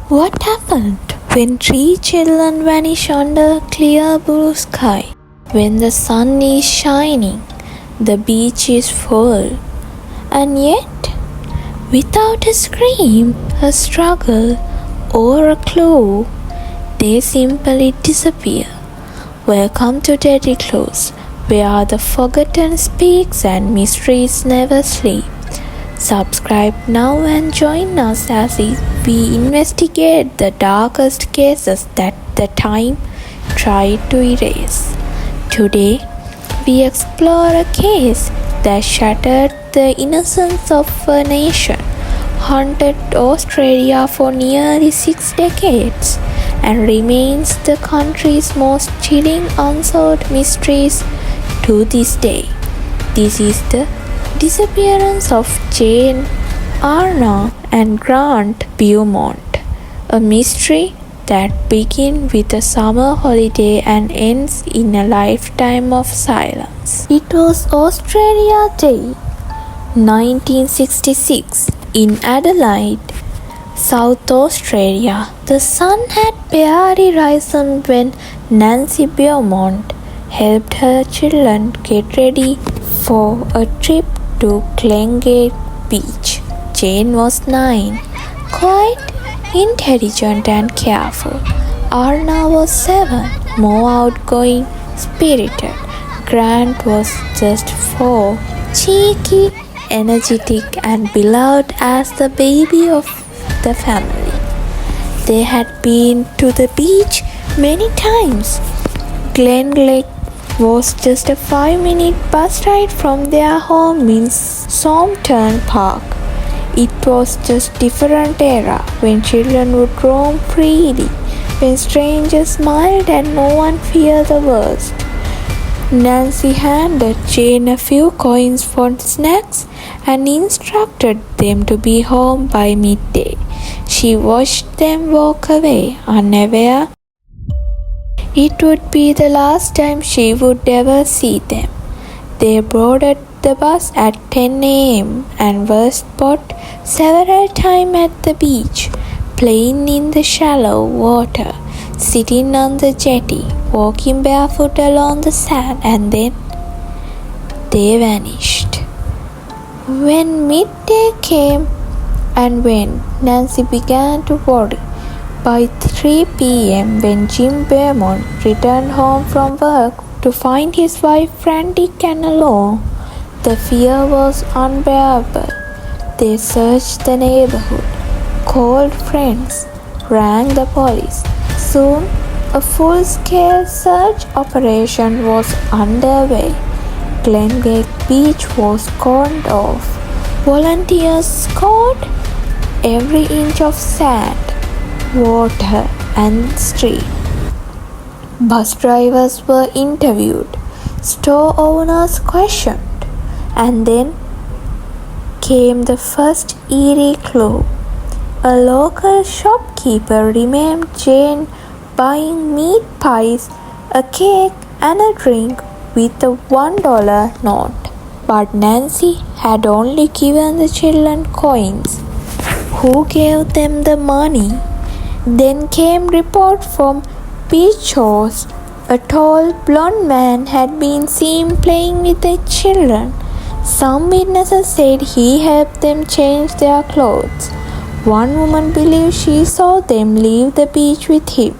What happened when three children vanish under a clear blue sky? When the sun is shining, the beach is full, and yet, without a scream, a struggle, or a clue, they simply disappear. Welcome to Deadly Clues, where the forgotten speaks and mysteries never sleep. Subscribe now and join us as we investigate the darkest cases that the time tried to erase. Today, we explore a case that shattered the innocence of a nation, haunted Australia for nearly 6 decades, and remains the country's most chilling unsolved mysteries to this day. This is the disappearance of Jane, Arnna, and Grant Beaumont, a mystery that begins with a summer holiday and ends in a lifetime of silence. It was Australia Day, 1966, in Adelaide, South Australia. The sun had barely risen when Nancy Beaumont helped her children get ready for a trip to Glenelg Beach. Jane was 9, quite intelligent and careful. Arnna was 7, more outgoing, spirited. Grant was just 4, cheeky, energetic, and beloved as the baby of the family. They had been to the beach many times. Glenelg was just a 5-minute bus ride from their home in Somerton Park. It was just different era when children would roam freely, when strangers smiled and no one feared the worst. Nancy handed Jane a few coins for snacks and instructed them to be home by midday. She watched them walk away, unaware it would be the last time she would ever see them. They boarded the bus at 10 a.m. and were spotted several times at the beach, playing in the shallow water, sitting on the jetty, walking barefoot along the sand, and then they vanished. When midday came and went, Nancy began to worry. By 3 p.m., when Jim Beaumont returned home from work to find his wife frantic and alone, the fear was unbearable. They searched the neighborhood, called friends, rang the police. Soon, a full-scale search operation was underway. Glenelg Beach was cordoned off. Volunteers scoured every inch of sand, water, and street. Bus drivers were interviewed, store owners questioned, and then came the first eerie clue. A local shopkeeper remembered Jane buying meat pies, a cake, and a drink with a $1 note. But Nancy had only given the children coins. Who gave them the money? Then came report from beach shores. A tall, blond man had been seen playing with the children. Some witnesses said he helped them change their clothes. One woman believed she saw them leave the beach with him,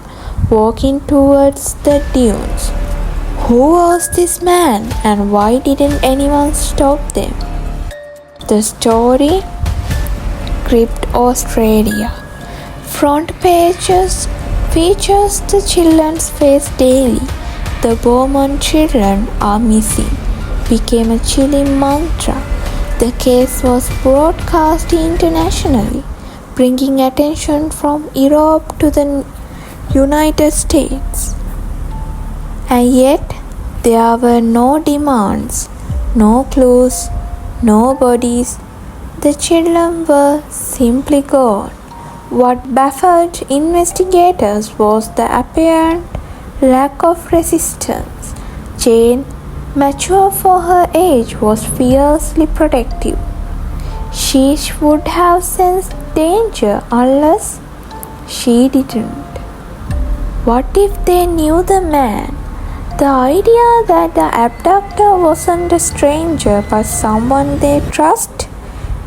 walking towards the dunes. Who was this man, and why didn't anyone stop them? The story gripped Australia. Front pages features the children's face daily. The Beaumont children are missing became a chilling mantra. The case was broadcast internationally, bringing attention from Europe to the United States. And yet, there were no demands, no clues, no bodies. The children were simply gone. What baffled investigators was the apparent lack of resistance. Jane, mature for her age, was fiercely protective. She would have sensed danger unless she didn't. What if they knew the man? The idea that the abductor wasn't a stranger but someone they trust,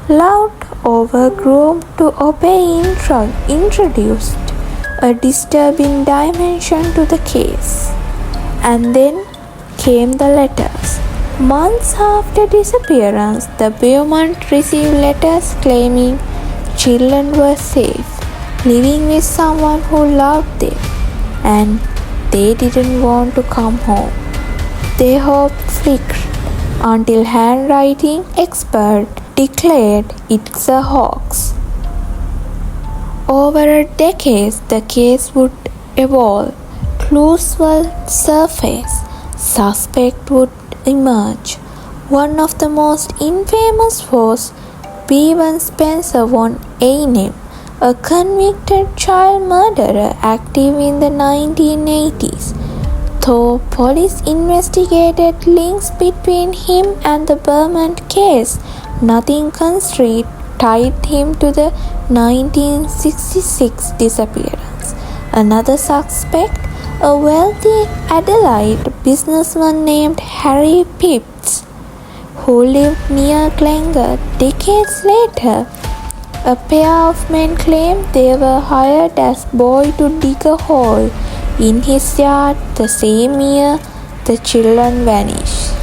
loved, or were groomed to obey introduced a disturbing dimension to the case. And then came the letters. Months after disappearance, the Beaumont received letters claiming children were safe, living with someone who loved them, and they didn't want to come home. Their hope flickered until handwriting expert declared it's a hoax. Over a decade, the case would evolve. Clues will surface. Suspect would emerge. One of the most infamous was Bevan Spencer von Einem, a convicted child murderer active in the 1980s. Though police investigated links between him and the Beaumont case, nothing concrete tied him to the 1966 disappearance. Another suspect, a wealthy Adelaide businessman named Harry Phipps, who lived near Glenelg decades later. A pair of men claimed they were hired as boys to dig a hole in his yard the same year the children vanished.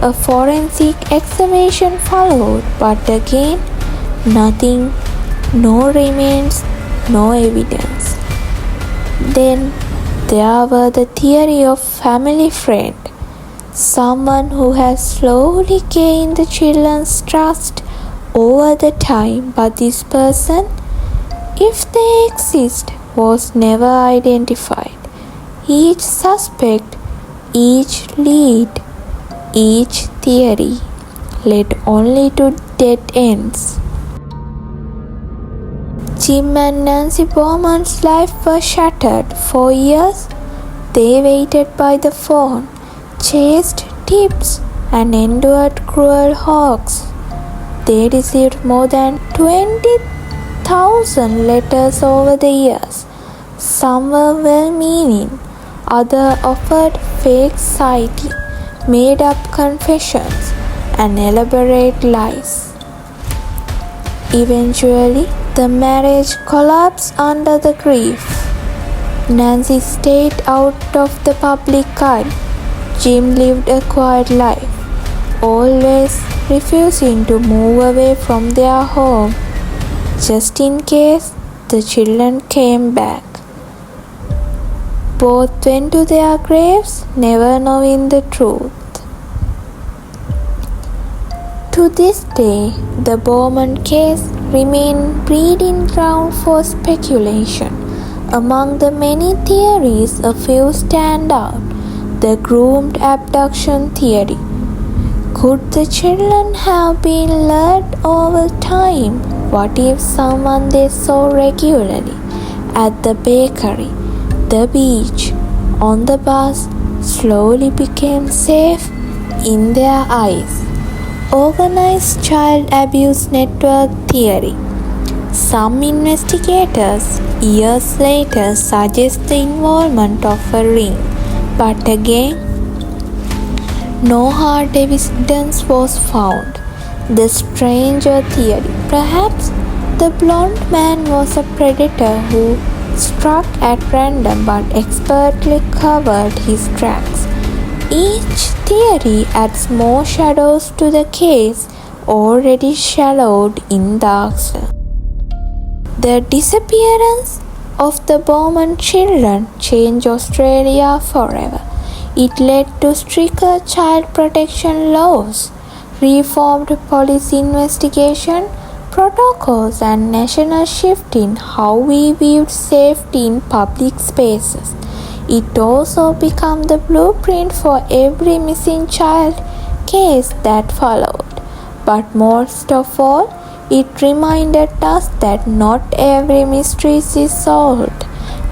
A forensic excavation followed, but again, nothing, no remains, no evidence. Then there were the theory of family friend, someone who has slowly gained the children's trust over the time, but this person, if they exist, was never identified. Each suspect, each lead, each theory led only to dead ends. Jim and Nancy Beaumont's life was shattered. For years, they waited by the phone, chased tips, and endured cruel hoax. They received more than 20,000 letters over the years. Some were well-meaning, others offered fake sighting, made-up confessions, and elaborate lies. Eventually, the marriage collapsed under the grief. Nancy stayed out of the public eye. Jim lived a quiet life, always refusing to move away from their home, just in case the children came back. Both went to their graves, never knowing the truth. To this day, the Beaumont case remains breeding ground for speculation. Among the many theories, a few stand out. The groomed abduction theory. Could the children have been lured over time? What if someone they saw regularly at the bakery, the beach, on the bus slowly became safe in their eyes? Organized child abuse network theory. Some investigators years later suggest the involvement of a ring, but again, no hard evidence was found. The stranger theory. Perhaps the blond man was a predator who struck at random but expertly covered his tracks. Each theory adds more shadows to the case already shadowed in darkness. The disappearance of the Beaumont children changed Australia forever. It led to stricter child protection laws, reformed police investigation protocols, and national shift in how we viewed safety in public spaces. It also became the blueprint for every missing child case that followed. But most of all, it reminded us that not every mystery is solved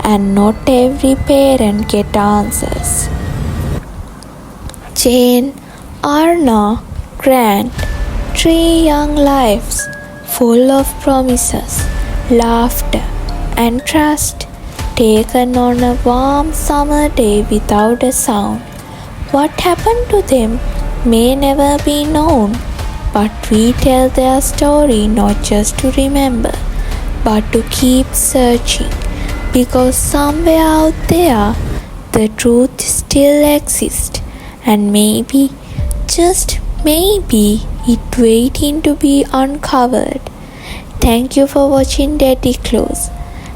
and not every parent gets answers. Jane, Arnna, Grant, 3 young lives full of promises, laughter, and trust, taken on a warm summer day without a sound. What happened to them may never be known, but we tell their story not just to remember, but to keep searching, because somewhere out there the truth still exists, and maybe, just maybe, it waiting to be uncovered. Thank you for watching Deadly Clues.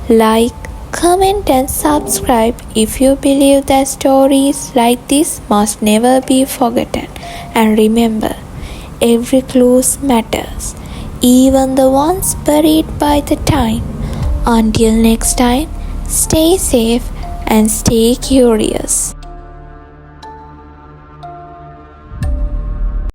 Like, comment and subscribe if you believe that stories like this must never be forgotten. And remember, every clue matters, even the ones buried by the time. Until next time, stay safe and stay curious.